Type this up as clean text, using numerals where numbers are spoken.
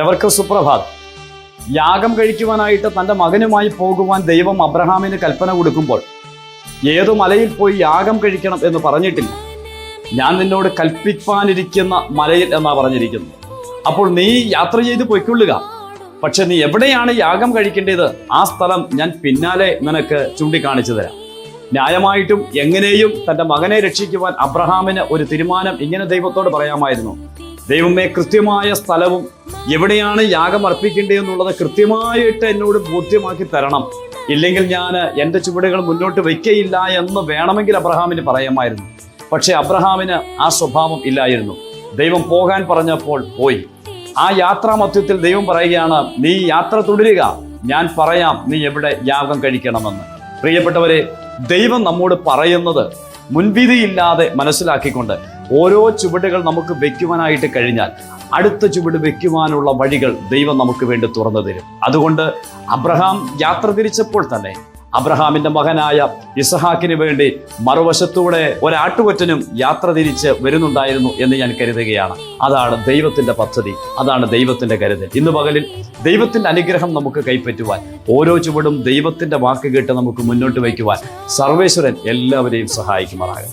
എവർക്കും സുപ്രഭാത്. യാഗം കഴിക്കുവാനായിട്ട് തൻ്റെ മകനുമായി പോകുവാൻ ദൈവം അബ്രഹാമിന് കൽപ്പന കൊടുക്കുമ്പോൾ ഏതു മലയിൽ പോയി യാഗം കഴിക്കണം എന്ന് പറഞ്ഞിട്ടില്ല. ഞാൻ നിന്നോട് കൽപ്പിപ്പാനിരിക്കുന്ന മലയിൽ എന്നാണ് പറഞ്ഞിരിക്കുന്നത്. അപ്പോൾ നീ യാത്ര ചെയ്ത് പൊയ്ക്കൊള്ളുക, പക്ഷെ നീ എവിടെയാണ് യാഗം കഴിക്കേണ്ടത് ആ സ്ഥലം ഞാൻ പിന്നാലെ നിനക്ക് ചൂണ്ടിക്കാണിച്ചു തരാം. ന്യായമായിട്ടും എങ്ങനെയും തൻ്റെ മകനെ രക്ഷിക്കുവാൻ അബ്രഹാമിന് ഒരു തീരുമാനം ഇങ്ങനെ ദൈവത്തോട് പറയാമായിരുന്നു. ദൈവമേ, കൃത്യമായ സ്ഥലവും എവിടെയാണ് യാഗം അർപ്പിക്കേണ്ടതെന്നുള്ളത് കൃത്യമായിട്ട് എന്നോട് ബോധ്യമാക്കി തരണം, ഇല്ലെങ്കിൽ ഞാൻ എൻ്റെ ചുവടുകൾ മുന്നോട്ട് വയ്ക്കയില്ല എന്ന് വേണമെങ്കിൽ അബ്രഹാമിന് പറയാമായിരുന്നു. പക്ഷെ അബ്രഹാമിന് ആ സ്വഭാവം ഇല്ലായിരുന്നു. ദൈവം പോകാൻ പറഞ്ഞപ്പോൾ പോയി. ആ യാത്രാ മധ്യത്തിൽ ദൈവം പറയുകയാണ്, നീ യാത്ര തുടരുക, ഞാൻ പറയാം നീ എവിടെ യാഗം കഴിക്കണമെന്ന്. പ്രിയപ്പെട്ടവരെ, ദൈവം നമ്മോട് പറയുന്നത് മുൻവിധിയില്ലാതെ മനസ്സിലാക്കിക്കൊണ്ട് ഓരോ ചുവടുകൾ നമുക്ക് വെക്കുവാനായിട്ട് കഴിഞ്ഞാൽ അടുത്ത ചുവട് വെക്കുവാനുള്ള വഴികൾ ദൈവം നമുക്ക് വേണ്ടി തുറന്നു തരും. അതുകൊണ്ട് അബ്രഹാം യാത്ര തിരിച്ചപ്പോൾ തന്നെ അബ്രഹാമിന്റെ മകനായ ഇസഹാക്കിന് വേണ്ടി മറുവശത്തൂടെ ഒരാട്ടുകൊറ്റനും യാത്ര തിരിച്ച് വരുന്നുണ്ടായിരുന്നു എന്ന് ഞാൻ കരുതുകയാണ്. അതാണ് ദൈവത്തിന്റെ പദ്ധതി, അതാണ് ദൈവത്തിന്റെ കരുതൽ. ഇന്ന് പകലിൽ ദൈവത്തിന്റെ അനുഗ്രഹം നമുക്ക് കൈപ്പറ്റുവാൻ, ഓരോ ചുവടും ദൈവത്തിന്റെ വാക്ക് കേട്ട് നമുക്ക് മുന്നോട്ട് വയ്ക്കുവാൻ സർവേശ്വരൻ എല്ലാവരെയും സഹായിക്കുമാറാകും.